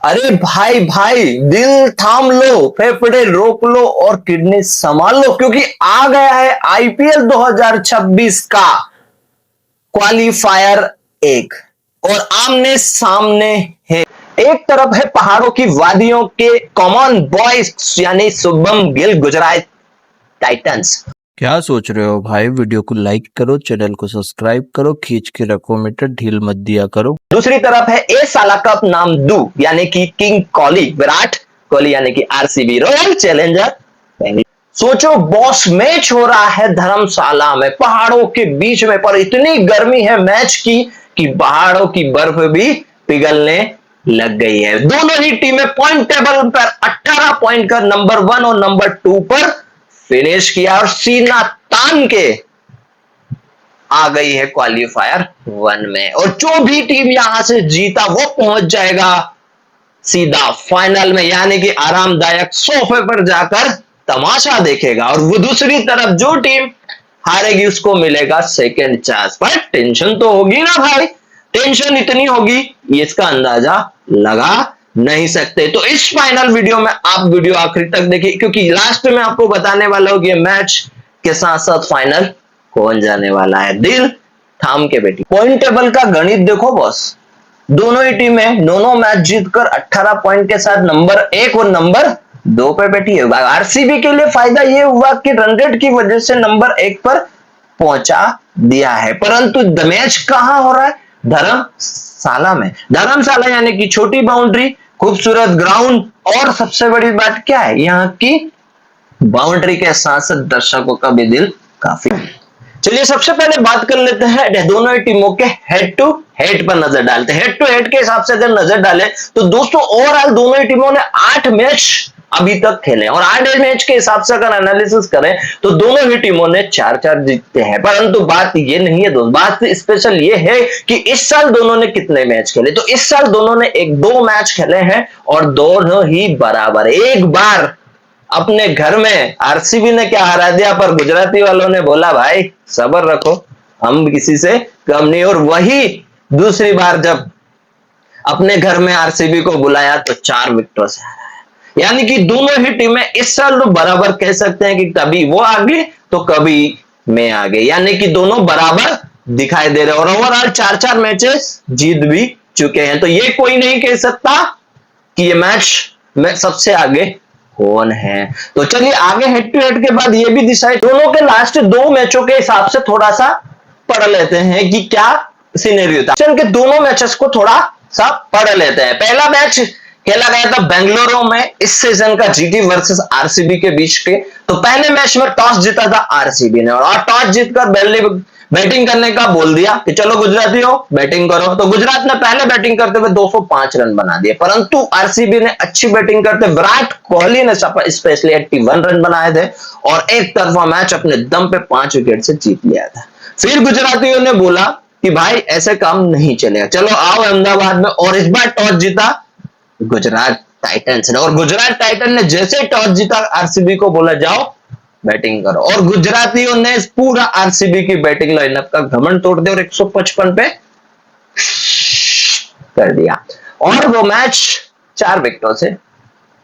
अरे भाई भाई, दिल थाम लो, फेफड़े रोक लो और किडनी संभाल लो, क्योंकि आ गया है आईपीएल 2026 का क्वालिफायर एक। और आमने सामने है, एक तरफ है पहाड़ों की वादियों के कॉमन बॉयज यानी शुभम गिल गुजरात टाइटंस। क्या सोच रहे हो भाई? वीडियो को लाइक करो, चैनल को सब्सक्राइब करो, खींच के रखो मीटर, ढील मत दिया करो। दूसरी तरफ है ए साला कप नाम दू यानी कि किंग कोहली, विराट कोहली यानी कि आरसीबी रॉयल चैलेंजर। सोचो बॉस, मैच हो रहा है धर्मशाला में पहाड़ों के बीच में, पर इतनी गर्मी है मैच की कि पहाड़ों की बर्फ भी पिघलने लग गई है। दोनों ही टीमें पॉइंट टेबल पर 18 पॉइंट का नंबर 1 और नंबर 2 पर फिनिश किया और सीना तान के आ गई है क्वालिफायर 1 में। और जो भी टीम यहां से जीता वो पहुंच जाएगा सीधा फाइनल में, यानी कि आरामदायक सोफे पर जाकर तमाशा देखेगा। और वो दूसरी तरफ जो टीम हारेगी उसको मिलेगा सेकंड चांस। पर टेंशन तो होगी ना भाई, टेंशन इतनी होगी इसका अंदाजा लगा नहीं सकते। तो इस फाइनल वीडियो में आप वीडियो आखिर तक देखिए, क्योंकि लास्ट में आपको बताने वाला हूं कि मैच के साथ साथ फाइनल कौन जाने वाला है। दिल थाम के बैठी। पॉइंट टेबल का गणित देखो बॉस, दोनों ही टीमें दोनों मैच जीतकर 18 पॉइंट के साथ नंबर 1 और नंबर 2 पे बैठी है। आरसीबी के लिए फायदा यह हुआ कि रन रेट की वजह से नंबर 1 पर पहुंचा दिया है, परंतु मैच कहां हो रहा है? धर्मशाला में। धर्मशाला यानी कि छोटी बाउंड्री, खूबसूरत ग्राउंड, और सबसे बड़ी बात क्या है, यहाँ की बाउंड्री के साथ साथ दर्शकों का भी दिल काफी। चलिए सबसे पहले बात कर लेते हैं दोनों ही टीमों के हेड टू हेड पर नजर डालते हैं। हेड टू हेड के हिसाब से अगर नजर डालें तो दोस्तों ओवरऑल दोनों ही टीमों ने 8 मैच अभी तक खेले, और 8 मैच के हिसाब से अगर एनालिसिस करें तो दोनों ही टीमों ने 4-4 जीते हैं। परंतु बात ये नहीं है दोस्त, बात स्पेशल ये है कि इस साल दोनों ने कितने मैच खेले। तो इस साल दोनों ने 1-2 मैच खेले हैं और दोनों ही बराबर। एक बार अपने घर में आरसीबी ने क्या हरा दिया, पर गुजराती वालों ने बोला भाई सब्र रखो, हम किसी से कम नहीं। और वही दूसरी बार जब अपने घर में आरसीबी को बुलाया तो 4 विकेटों से हराया। यानी कि दोनों ही टीमें इस साल तो बराबर कह सकते हैं कि कभी वो आगे तो कभी मैं आगे, यानी कि दोनों बराबर दिखाई दे रहे। और ओवरऑल 4-4 मैचेस जीत भी चुके हैं, तो ये कोई नहीं कह सकता कि ये मैच में सबसे आगे कौन है। तो चलिए आगे हेड टू हेड के बाद ये भी डिसाइड, दोनों के लास्ट 2 मैचों के हिसाब से थोड़ा सा पढ़ लेते हैं कि क्या सिनेरियो था। के दोनों मैचेस को थोड़ा सा पढ़ लेते हैं। पहला मैच खेला गया था बेंगलुरु में इस सीजन का, जीटी वर्सेस आरसीबी के बीच के। तो पहले मैच में टॉस जीता था आरसीबी ने, और टॉस जीतकर बैटिंग करने का बोल दिया कि चलो गुजराती हो बैटिंग करो। तो गुजरात ने पहले बैटिंग करते हुए 205 रन बना दिए, परंतु आरसीबी ने अच्छी बैटिंग करते विराट कोहली ने स्पेशली 81 रन बनाए थे और एक तरफा मैच अपने दम पे 5 विकेट से जीत लिया था। फिर गुजरातियों ने बोला कि भाई ऐसे काम नहीं चलेगा, चलो आओ अहमदाबाद में, और इस बार टॉस जीता गुजरात टाइटंस ने। और गुजरात टाइटन ने जैसे टॉस जीता आरसीबी को बोला जाओ बैटिंग करो, और गुजरातियों ने पूरा आरसीबी की बैटिंग लाइनअप का घमंड तोड़ दिया और 155 पे कर दिया, और वो मैच 4 विकेटों से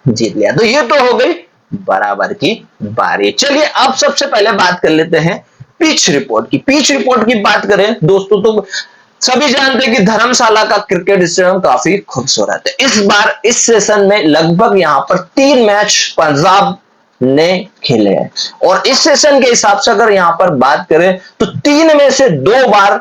जीत लिया। तो ये तो हो गई बराबर की बारी। चलिए अब सबसे पहले बात कर लेते हैं पिच रिपोर्ट की। पिच रिपोर्ट की बात करें दोस्तों तो सभी जानते हैं कि धर्मशाला का क्रिकेट स्टेडियम काफी खूबसूरत है। इस बार इस सेशन में लगभग यहां पर 3 मैच पंजाब ने खेले हैं, और इस सेशन के हिसाब से अगर यहां पर बात करें तो 3 में से 2 बार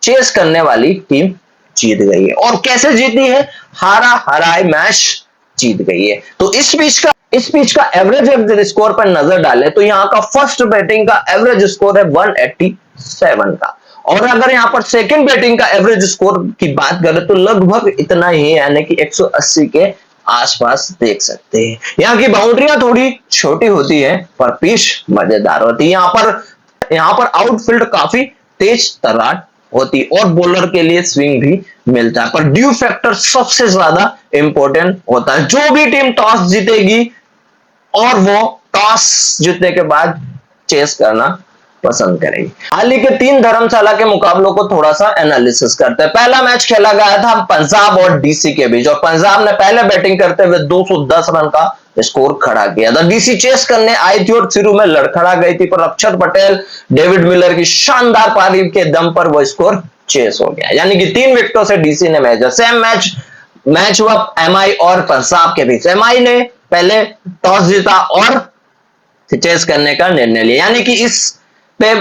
चेस करने वाली टीम जीत गई है। और कैसे जीती है? हारा हराए मैच जीत गई है। तो इस पिच का एवरेज स्कोर पर नजर डालें तो यहां का फर्स्ट बैटिंग का एवरेज स्कोर है 187 का, और अगर यहां पर सेकंड बैटिंग का एवरेज स्कोर की बात करें तो लगभग इतना ही है, यानी कि 180 के आसपास देख सकते हैं। यहाँ की बाउंड्रियां थोड़ी छोटी होती है पर पिच मजेदार होती है। यहाँ पर आउटफील्ड काफी तेज तर्रार होती है और बॉलर के लिए स्विंग भी मिलता है, पर ड्यू फैक्टर सबसे ज्यादा इंपॉर्टेंट होता है। जो भी टीम टॉस जीतेगी और वो टॉस जीतने के बाद चेस करना पसंद करेगी। हाल ही के 3 धर्मशाला के मुकाबलों को थोड़ा सा एनालिसिस करते हैं। पहला मैच खेला गया था पंजाब और डीसी के बीच और पंजाब ने पहले बैटिंग करते हुए 210 रन का स्कोर खड़ा किया था। डीसी चेस करने आई थी और शुरू में लड़खड़ा गई थी, पर अक्षर पटेल, डेविड मिलर की शानदार पारी के दम पर वो स्कोर चेस हो गया, यानी कि 3 विकेटों से डीसी ने मैच। सेम मैच हुआ एमआई और पंजाब के बीच। एमआई ने पहले टॉस जीता और चेस करने का निर्णय लिया, यानी कि इस पे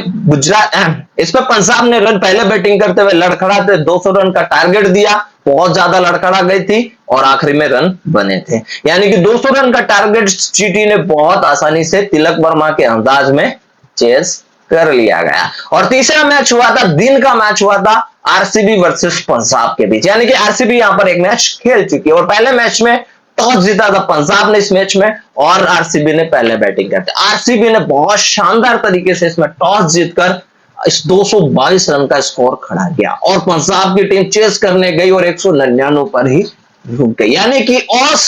पंजाब ने रन पहले बैटिंग करते हुए लड़खड़ाते 200 रन का टारगेट दिया, बहुत ज्यादा लड़खड़ा गई थी और आखिरी में रन बने थे, यानी कि 200 रन का टारगेट जीटी ने बहुत आसानी से तिलक वर्मा के अंदाज में चेस कर लिया गया। और तीसरा मैच हुआ था, दिन का मैच हुआ था आरसीबी वर्सेस पंजाब के बीच, यानी कि आरसीबी यहां पर एक मैच खेल चुकी है और पहले मैच में टॉस जीता था पंजाब ने इस मैच में और आरसीबी ने पहले बैटिंग करते। आरसीबी ने बहुत शानदार तरीके से इसमें टॉस जीतकर इस 222 रन का स्कोर खड़ा किया और पंजाब की टीम चेस करने गई और 199 पर ही रुक गई, यानी कि ऑस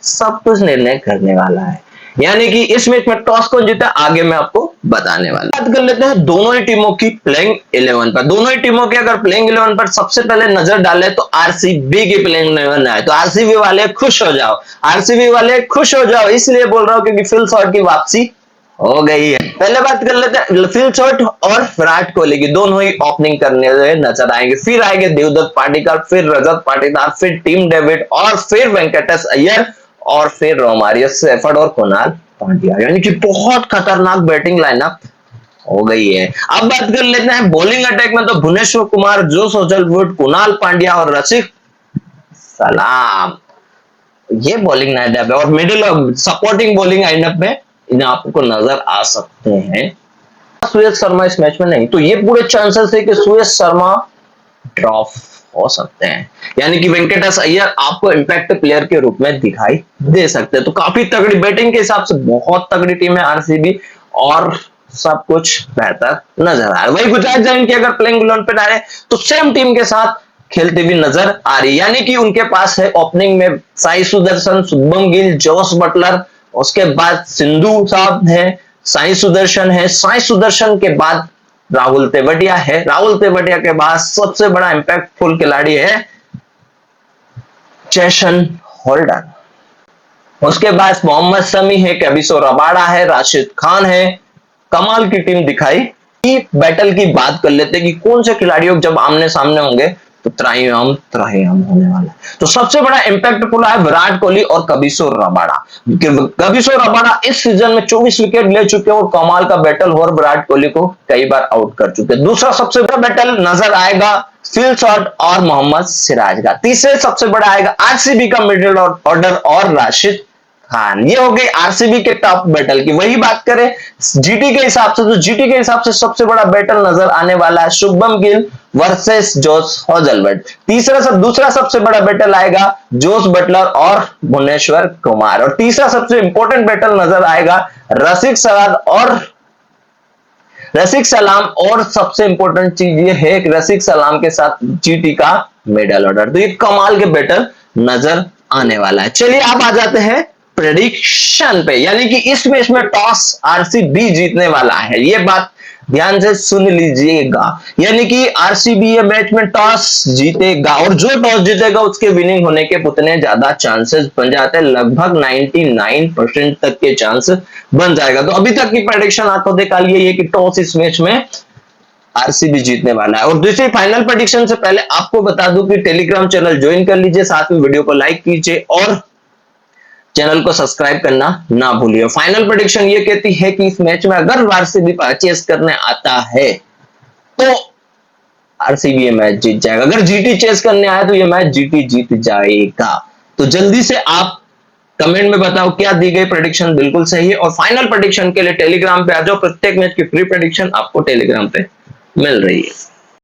सब कुछ निर्णय करने वाला है, यानी कि इस मैच में टॉस कौन जीता आगे मैं आपको बताने वाला। बात कर लेते हैं दोनों ही टीमों की प्लेइंग 11 पर। दोनों ही टीमों की अगर प्लेइंग 11 पर सबसे पहले नजर डाले तो आरसीबी की प्लेइंग 11 है, तो आरसीबी वाले खुश हो जाओ, आरसीबी वाले खुश हो जाओ, इसलिए बोल रहा हूं क्योंकि फिल शॉर्ट की वापसी हो गई है। पहले बात कर लेते हैं फिल शॉर्ट और विराट कोहली की, दोनों ही ओपनिंग करने हुए नजर आएंगे। फिर आएंगे देवदत्त पाटिकर, फिर रजत पाटीदार, फिर टीम डेविड और फिर वेंकटेश अय्यर और फिर रोमारियो सेफर्ड और कुणाल पांड्या, यानी कि बहुत खतरनाक बैटिंग लाइनअप हो गई है। अब बात कर लेते हैं बॉलिंग अटैक में, तो भुवनेश्वर कुमार, जोस हेजलवुड, कुणाल पांड्या और रसिक सलाम, ये बॉलिंग लाइनअप है और मिडिल सपोर्टिंग बॉलिंग लाइनअप में इन्हें आपको नजर आ सकते हैं। सुयश शर्मा इस मैच में नहीं, तो ये पूरे चांसेस है कि सुयश शर्मा ड्रॉप हो सकते हैं, यानी कि वेंकटेश अय्यर आपको इंपैक्ट प्लेयर के रूप में दिखाई दे सकते हैं। तो काफी तगड़ी बैटिंग के हिसाब से बहुत तगड़ी टीम है आरसीबी और सब कुछ बेहतर नजर आ रहा है। वही गुजरात जायंट्स की अगर प्लेइंग 11 पे डाले तो सेम टीम के साथ खेलती हुई नजर आ रही है, यानी कि उनके पास है ओपनिंग में साई सुदर्शन, शुभम गिल, जोस बटलर, उसके बाद सिंधु साहब है, साई सुदर्शन है, साई सुदर्शन के बाद राहुल तेवड़िया है, राहुल तेवड़िया के बाद सबसे बड़ा इंपैक्टफुल खिलाड़ी है जेसन होल्डर, उसके बाद मोहम्मद शमी है, केगिसो रबाडा है, राशिद खान है। कमाल की टीम दिखाई। बैटल की बात कर लेते हैं कि कौन से खिलाड़ियों जब आमने सामने होंगे तो त्राहिमाम होने वाला है। तो सबसे बड़ा इंपैक्टफुल है विराट कोहली और केगिसो रबाडा। केगिसो रबाडा इस सीजन में 24 विकेट ले चुके हैं और कमाल का बैटल और विराट कोहली को कई बार आउट कर चुके हैं। दूसरा सबसे बड़ा बैटल नजर आएगा फिल शॉर्ट और मोहम्मद सिराज का। तीसरे सबसे बड़ा आएगा आरसीबी का मिडिल ऑर्डर और राशिद खान। ये हो गई आरसीबी के टॉप बैटल की। वही बात करें जीटी के हिसाब से, तो जीटी के हिसाब से सबसे बड़ा बैटल नजर आने वाला है शुभम गिल वर्सेस जोस हेजलवुड। दूसरा सबसे बड़ा बैटल आएगा जोस बटलर और भुवनेश्वर कुमार और तीसरा सबसे इंपॉर्टेंट बैटल नजर आएगा रसिक सलाम और सबसे इंपॉर्टेंट चीज ये है कि रसिक सलाम के साथ जीटी का मिडल ऑर्डर। तो ये कमाल के बैटल नजर आने वाला है। चलिए आप आ जाते हैं प्रेडिक्शन पे, यानी कि इस मैच में टॉस आरसीबी जीतने वाला है, ये बात ध्यान से सुन लीजिएगा, यानी कि आरसीबी ये मैच में टॉस जीतेगा और जो टॉस जीतेगा उसके विनिंग होने के उतने ज्यादा चांसेस बन जाते हैं, लगभग 99% तक के चांस बन जाएगा। तो अभी तक की प्रेडिक्शन आंखों देखा लिए कि टॉस इस मैच में आरसीबी जीतने वाला है। और दूसरी फाइनल प्रेडिक्शन से पहले आपको बता दूं कि टेलीग्राम चैनल ज्वाइन कर लीजिए, साथ में वीडियो को लाइक कीजिए और चैनल को सब्सक्राइब करना ना भूलिए। फाइनल प्रेडिक्शन ये कहती है कि इस मैच में अगर आरसीबी परचेस करने आता है तो आरसीबी ये मैच जीत जाएगा, अगर जीटी चेस करने आया तो ये मैच जीटी जीत जाएगा। तो जल्दी से आप कमेंट में बताओ क्या दी गई प्रेडिक्शन बिल्कुल सही है और फाइनल प्रेडिक्शन के लिए टेलीग्राम पे आ जाओ, प्रत्येक मैच की फ्री प्रेडिक्शन आपको टेलीग्राम पे मिल रही है।